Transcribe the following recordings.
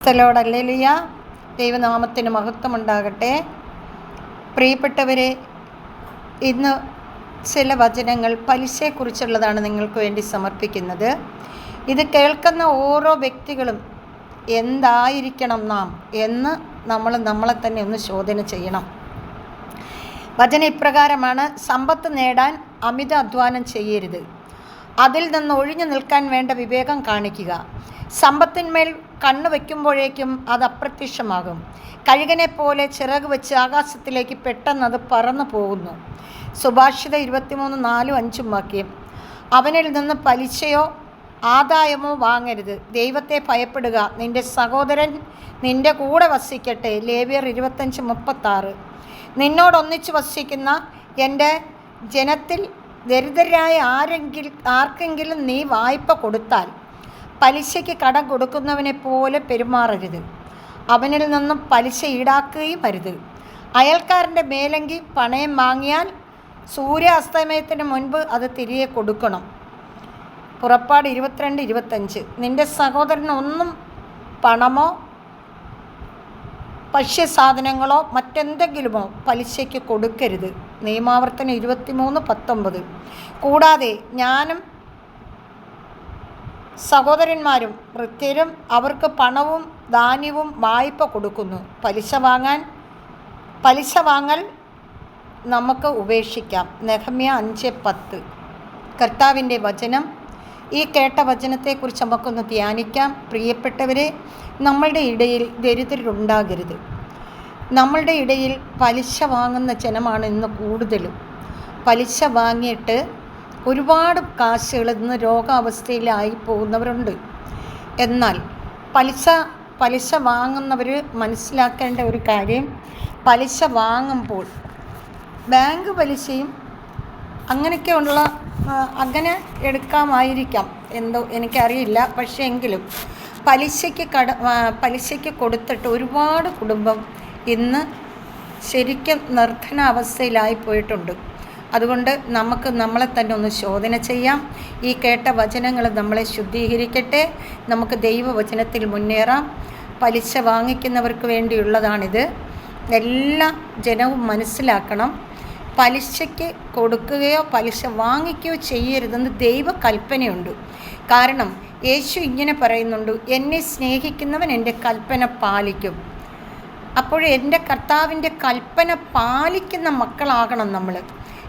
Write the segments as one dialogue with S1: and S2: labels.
S1: സ്ഥലോടല്ലേലിയ ദൈവനാമത്തിന് മഹത്വമുണ്ടാകട്ടെ. പ്രിയപ്പെട്ടവരെ, ഇന്ന് ചില വചനങ്ങൾ പലിശയെക്കുറിച്ചുള്ളതാണ് നിങ്ങൾക്ക് വേണ്ടി സമർപ്പിക്കുന്നത്. ഇത് കേൾക്കുന്ന ഓരോ വ്യക്തികളും എന്തായിരിക്കണം നാം എന്ന് നമ്മളെ തന്നെ ഒന്ന് ശോധന ചെയ്യണം. വചനം ഇപ്രകാരമാണ്: സമ്പത്ത് നേടാൻ അമിത അധ്വാനം ചെയ്യരുത്, അതിൽ നിന്ന് ഒഴിഞ്ഞു നിൽക്കാൻ വേണ്ട വിവേകം കാണിക്കുക. സമ്പത്തിന്മേൽ കണ്ണു വയ്ക്കുമ്പോഴേക്കും അത് അപ്രത്യക്ഷമാകും. കഴുകനെ പോലെ ചിറക് വെച്ച് ആകാശത്തിലേക്ക് പെട്ടെന്ന് അത് പറന്നു പോകുന്നു. സുഭാഷിതം 23:4-5 വാക്യം. അവനിൽ നിന്ന് പലിശയോ ആദായമോ വാങ്ങരുത്. ദൈവത്തെ ഭയപ്പെടുക, നിന്റെ സഹോദരൻ നിന്റെ കൂടെ വസിക്കട്ടെ. ലേവ്യർ 25:36. നിന്നോടൊന്നിച്ച് വസിക്കുന്ന എൻ്റെ ജനത്തിൽ ദരിദ്രരായ ആർക്കെങ്കിലും നീ വായ്പ കൊടുത്താൽ പലിശയ്ക്ക് കടം കൊടുക്കുന്നവനെ പോലെ പെരുമാറരുത്. അവനിൽ നിന്നും പലിശ ഈടാക്കുകയും അരുത്. അയൽക്കാരൻ്റെ മേലങ്കി പണയം വാങ്ങിയാൽ സൂര്യാസ്തമയത്തിന് മുൻപ് അത് തിരികെ കൊടുക്കണം. പുറപ്പാട് 22:25. നിന്റെ സഹോദരന് ഒന്നും പണമോ ഭക്ഷ്യസാധനങ്ങളോ മറ്റെന്തെങ്കിലുമോ പലിശയ്ക്ക് കൊടുക്കരുത്. നിയമാവർത്തനം 23:19. കൂടാതെ ഞാനും സഹോദരന്മാരും വൃത്യരും അവർക്ക് പണവും ധാന്യവും വായ്പ കൊടുക്കുന്നു. പലിശ വാങ്ങൽ നമുക്ക് ഉപേക്ഷിക്കാം. നെഹമ്യ 5:10. കർത്താവിൻ്റെ വചനം. ഈ കേട്ട വചനത്തെക്കുറിച്ച് നമുക്കൊന്ന് ധ്യാനിക്കാം. പ്രിയപ്പെട്ടവരെ, നമ്മളുടെ ഇടയിൽ ദരിദ്രരുണ്ടാകരുത്. നമ്മളുടെ ഇടയിൽ പലിശ വാങ്ങുന്ന ജനമാണ് ഇന്ന് കൂടുതലും. പലിശ വാങ്ങിയിട്ട് ഒരുപാട് കാശുകൾ ഇന്ന് രോഗാവസ്ഥയിലായി പോകുന്നവരുണ്ട്. എന്നാൽ പലിശ വാങ്ങുന്നവർ മനസ്സിലാക്കേണ്ട ഒരു കാര്യം, പലിശ വാങ്ങുമ്പോൾ ബാങ്ക് പലിശയും അങ്ങനെ എടുക്കാമായിരിക്കാം, എന്തോ എനിക്കറിയില്ല. പക്ഷേ എങ്കിലും പലിശയ്ക്ക് കൊടുത്തിട്ട് ഒരുപാട് കുടുംബം ഇന്ന് ശരിക്കും നിർധനാവസ്ഥയിലായി പോയിട്ടുണ്ട്. അതുകൊണ്ട് നമുക്ക് നമ്മളെ തന്നെ ഒന്ന് ശോധന ചെയ്യാം. ഈ കേട്ട വചനങ്ങൾ നമ്മളെ ശുദ്ധീകരിക്കട്ടെ. നമുക്ക് ദൈവവചനത്തിൽ മുന്നേറാം. പലിശ വാങ്ങിക്കുന്നവർക്ക് വേണ്ടിയുള്ളതാണിത്. എല്ലാ ജനവും മനസ്സിലാക്കണം. പലിശയ്ക്ക് കൊടുക്കുകയോ പലിശ വാങ്ങിക്കുകയോ ചെയ്യരുതെന്ന് ദൈവകൽപ്പനയുണ്ട്. കാരണം യേശു ഇങ്ങനെ പറയുന്നുണ്ട്: എന്നെ സ്നേഹിക്കുന്നവൻ എൻ്റെ കൽപ്പന പാലിക്കും. അപ്പോൾ എൻ്റെ കർത്താവിൻ്റെ കൽപ്പന പാലിക്കുന്ന മക്കളാകണം നമ്മൾ.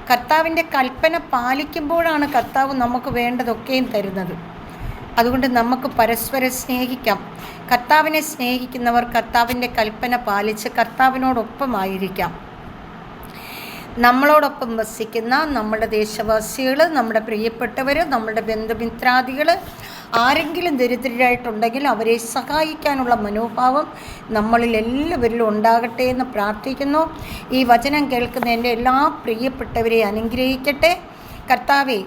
S1: കർത്താവിൻ്റെ കൽപ്പന പാലിക്കുമ്പോഴാണ് കർത്താവ് നമുക്ക് വേണ്ടതൊക്കെയും തരുന്നത്. അതുകൊണ്ട് നമുക്ക് പരസ്പരം സ്നേഹിക്കാം. കർത്താവിനെ സ്നേഹിക്കുന്നവർ കർത്താവിൻ്റെ കൽപ്പന പാലിച്ച് കർത്താവിനോടൊപ്പമായിരിക്കാം. നമ്മളോടൊപ്പം വസിക്കുന്ന നമ്മുടെ ദേശവാസികൾ, നമ്മുടെ പ്രിയപ്പെട്ടവർ, നമ്മുടെ ബന്ധുമിത്രാദികൾ ആരെങ്കിലും ദരിദ്രരായിട്ടുണ്ടെങ്കിൽ അവരെ സഹായിക്കാനുള്ള മനോഭാവം നമ്മളിൽ എല്ലാവരിലും ഉണ്ടാകട്ടെ എന്ന് പ്രാർത്ഥിക്കുന്നു. ഈ വചനം കേൾക്കുന്ന എൻ്റെ എല്ലാ പ്രിയപ്പെട്ടവരെയും അനുഗ്രഹിക്കട്ടെ. കർത്താവേ,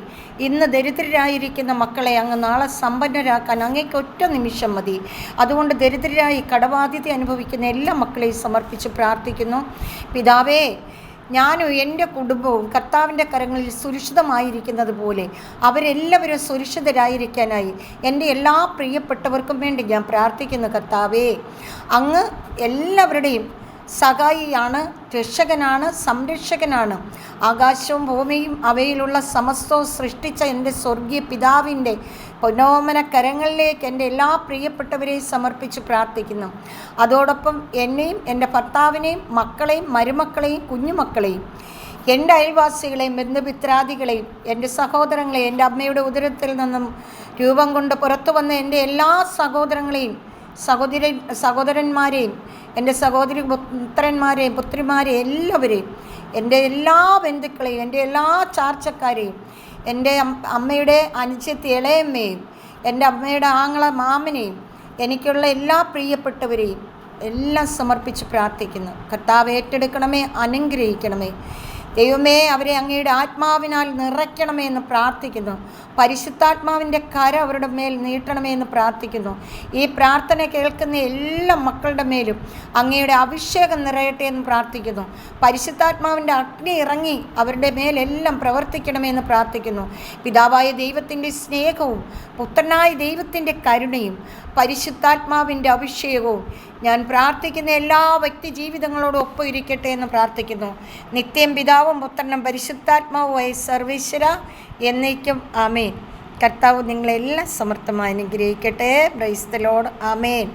S1: ഇന്ന് ദരിദ്രരായിരിക്കുന്ന മക്കളെ അങ്ങ് നാളെ സമ്പന്നരാക്കാൻ അങ്ങേക്ക് ഒറ്റ നിമിഷം മതി. അതുകൊണ്ട് ദരിദ്രരായി കടബാധ്യത അനുഭവിക്കുന്ന എല്ലാ മക്കളെയും സമർപ്പിച്ച് പ്രാർത്ഥിക്കുന്നു. പിതാവേ, ഞാനും എൻ്റെ കുടുംബവും കർത്താവിൻ്റെ കരങ്ങളിൽ സുരക്ഷിതമായിരിക്കുന്നത് പോലെ അവരെല്ലാവരും സുരക്ഷിതരായിരിക്കാനായി എൻ്റെ എല്ലാ പ്രിയപ്പെട്ടവർക്കും വേണ്ടി ഞാൻ പ്രാർത്ഥിക്കുന്നു. കർത്താവേ, അങ്ങ് എല്ലാവരുടെയും സഹായിയാണ്, രക്ഷകനാണ്, സംരക്ഷകനാണ്. ആകാശവും ഭൂമിയും അവയിലുള്ള സമസ്തവും സൃഷ്ടിച്ച എൻ്റെ സ്വർഗീയ പിതാവിൻ്റെ പൊന്നോമന കരങ്ങളിലേക്ക് എൻ്റെ എല്ലാ പ്രിയപ്പെട്ടവരെയും സമർപ്പിച്ച് പ്രാർത്ഥിക്കുന്നു. അതോടൊപ്പം എന്നെയും എൻ്റെ ഭർത്താവിനെയും മക്കളെയും മരുമക്കളെയും കുഞ്ഞുമക്കളെയും എൻ്റെ അയൽവാസികളെയും ബന്ധുമിത്രാദികളെയും എൻ്റെ സഹോദരങ്ങളെയും എൻ്റെ ഉദരത്തിൽ നിന്നും രൂപം കൊണ്ട് പുറത്തു വന്ന എൻ്റെ എല്ലാ സഹോദരങ്ങളെയും സഹോദരന്മാരെയും എൻ്റെ സഹോദരി പുത്രന്മാരെയും പുത്രിമാരെയും എല്ലാവരെയും, എൻ്റെ എല്ലാ ബന്ധുക്കളെയും, എൻ്റെ എല്ലാ ചാർച്ചക്കാരെയും, എൻ്റെ അമ്മയുടെ അനുജത്തി ഇളയമ്മയെയും, എൻ്റെ അമ്മയുടെ ആങ്ങള മാമനെയും, എനിക്കുള്ള എല്ലാ പ്രിയപ്പെട്ടവരെയും എല്ലാം സമർപ്പിച്ച് പ്രാർത്ഥിക്കുന്നു. കർത്താവ് ഏറ്റെടുക്കണമേ, അനുഗ്രഹിക്കണമേ. ദൈവമേ, അവരെ അങ്ങയുടെ ആത്മാവിനാൽ നിറയ്ക്കണമേ എന്ന് പ്രാർത്ഥിക്കുന്നു. പരിശുദ്ധാത്മാവിൻ്റെ കര അവരുടെ മേൽ നീട്ടണമേ എന്ന് പ്രാർത്ഥിക്കുന്നു. ഈ പ്രാർത്ഥന കേൾക്കുന്ന എല്ലാ മക്കളുടെ മേലും അങ്ങയുടെ അഭിഷേകം നിറയട്ടെ എന്ന് പ്രാർത്ഥിക്കുന്നു. പരിശുദ്ധാത്മാവിൻ്റെ അഗ്നി ഇറങ്ങി അവരുടെ മേലെല്ലാം പ്രവർത്തിക്കണമേ എന്ന് പ്രാർത്ഥിക്കുന്നു. പിതാവായ ദൈവത്തിൻ്റെ സ്നേഹവും പുത്രനായ ദൈവത്തിൻ്റെ കരുണയും പരിശുദ്ധാത്മാവിൻ്റെ അഭിഷേകവും ഞാൻ പ്രാർത്ഥിക്കുന്ന എല്ലാ വ്യക്തി ജീവിതങ്ങളോടും ഒപ്പം ഇരിക്കട്ടെ എന്ന് പ്രാർത്ഥിക്കുന്നു. നിത്യം പിതാവും പുത്രനും പരിശുദ്ധാത്മാവുമായ സർവീശ്വര എന്നേക്കും ആമേൻ. കർത്താവ് നിങ്ങളെല്ലാം സമർത്ഥമായി അനുഗ്രഹിക്കട്ടെ. Praise the Lord. ആമേൻ.